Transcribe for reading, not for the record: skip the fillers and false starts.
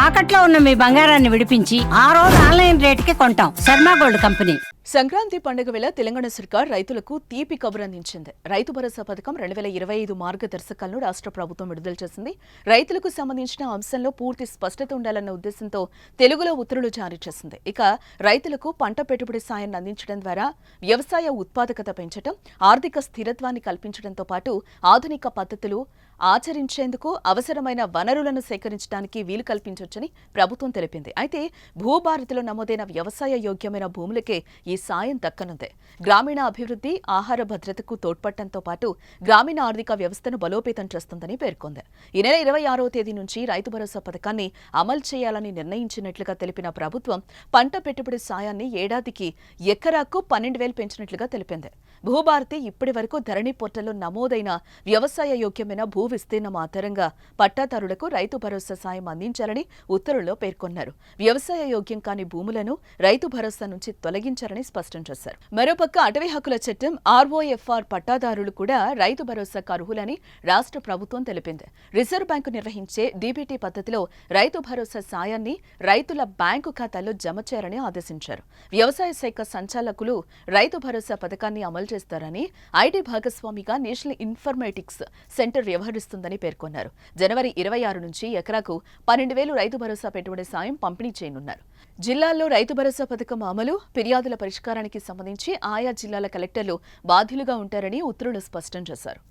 తాకట్లో ఉన్న మీ బంగారాన్ని విడిపించి ఆ రోజు ఆన్లైన్ రేటుకి కొంటాం. Sharma gold company. సంక్రాంతి పండుగ వేళ తెలంగాణ సర్కార్ రైతులకు తీపి కబురు అందించింది. రైతు భరోసా పథకం 2025 మార్గదర్శకాలను రాష్ట్ర ప్రభుత్వం విడుదల చేసింది. రైతులకు సంబంధించిన అంశంలో పూర్తి స్పష్టత ఉండాలన్న ఉద్దేశంతో తెలుగులో ఉత్తర్వులు జారీ చేసింది. ఇక రైతులకు పంట పెట్టుబడి సాయాన్ని అందించడం ద్వారా వ్యవసాయ ఉత్పాదకత పెంచడం, ఆర్థిక స్థిరత్వాన్ని కల్పించడంతో పాటు ఆధునిక పద్ధతులు ఆచరించేందుకు అవసరమైన వనరులను సేకరించడానికి వీలు కల్పించొచ్చని ప్రభుత్వం తెలిపింది. అయితే భూభారతిలో నమోదైన వ్యవసాయ యోగ్యమైన భూములకే ఈ సాయం దక్కనుంది. గ్రామీణ అభివృద్ధి, ఆహార భద్రతకు తోడ్పడటంతో పాటు గ్రామీణ ఆర్థిక వ్యవస్థను బలోపేతం చేస్తుందని పేర్కొంది. ఈ నెల 26వ తేదీ నుంచి రైతు భరోసా పథకాన్ని అమలు చేయాలని నిర్ణయించినట్లుగా తెలిపిన ప్రభుత్వం పంట పెట్టుబడి సాయాన్ని ఏడాదికి ఎకరాకు 12,000 పెంచినట్లుగా తెలిపింది. భూభారతి ఇప్పటి వరకు ధరణి పోర్టల్లో నమోదైన వ్యవసాయ యోగ్యమైన భూ విస్తీర్ణం ఆధారంగా పట్టాదారులకు రైతు భరోసా సాయం అందించాలని ఉత్తర్వుల్లో పేర్కొన్నారు. వ్యవసాయ యోగ్యం కాని భూములను రైతు భరోసా నుంచి తొలగించారని స్పష్టం చేశారు. మరోపక్క అటవీ హక్కుల చట్టం ROFR పట్టాదారులు కూడా రైతు భరోసాకు అర్హులని రాష్ట్ర ప్రభుత్వం తెలిపింది. రిజర్వ్ బ్యాంకు నిర్వహించే DBT పద్ధతిలో రైతు భరోసా సాయాన్ని రైతుల బ్యాంకు ఖాతాల్లో జమ చేయాలని ఆదేశించారు. వ్యవసాయ శాఖ సంచాలకులు రైతు భరోసా పథకాన్ని అమలు చేస్తారని, ఐటీ భాగస్వామిగా నేషనల్ ఇన్ఫర్మేటిక్స్ సెంటర్ వ్యవహరిస్తుందని పేర్కొన్నారు. జనవరి 26 నుంచి ఎకరాకు 12,000 రైతు భరోసా పెట్టుబడి సాయం పంపిణీ చేయనున్నారు. జిల్లాల్లో రైతు భరోసా పథకం అమలు, ఫిర్యాదుల పరిష్కారానికి సంబంధించి ఆయా జిల్లాల కలెక్టర్లు బాధ్యులుగా ఉంటారని ఉత్తర్వులు స్పష్టం చేశారు.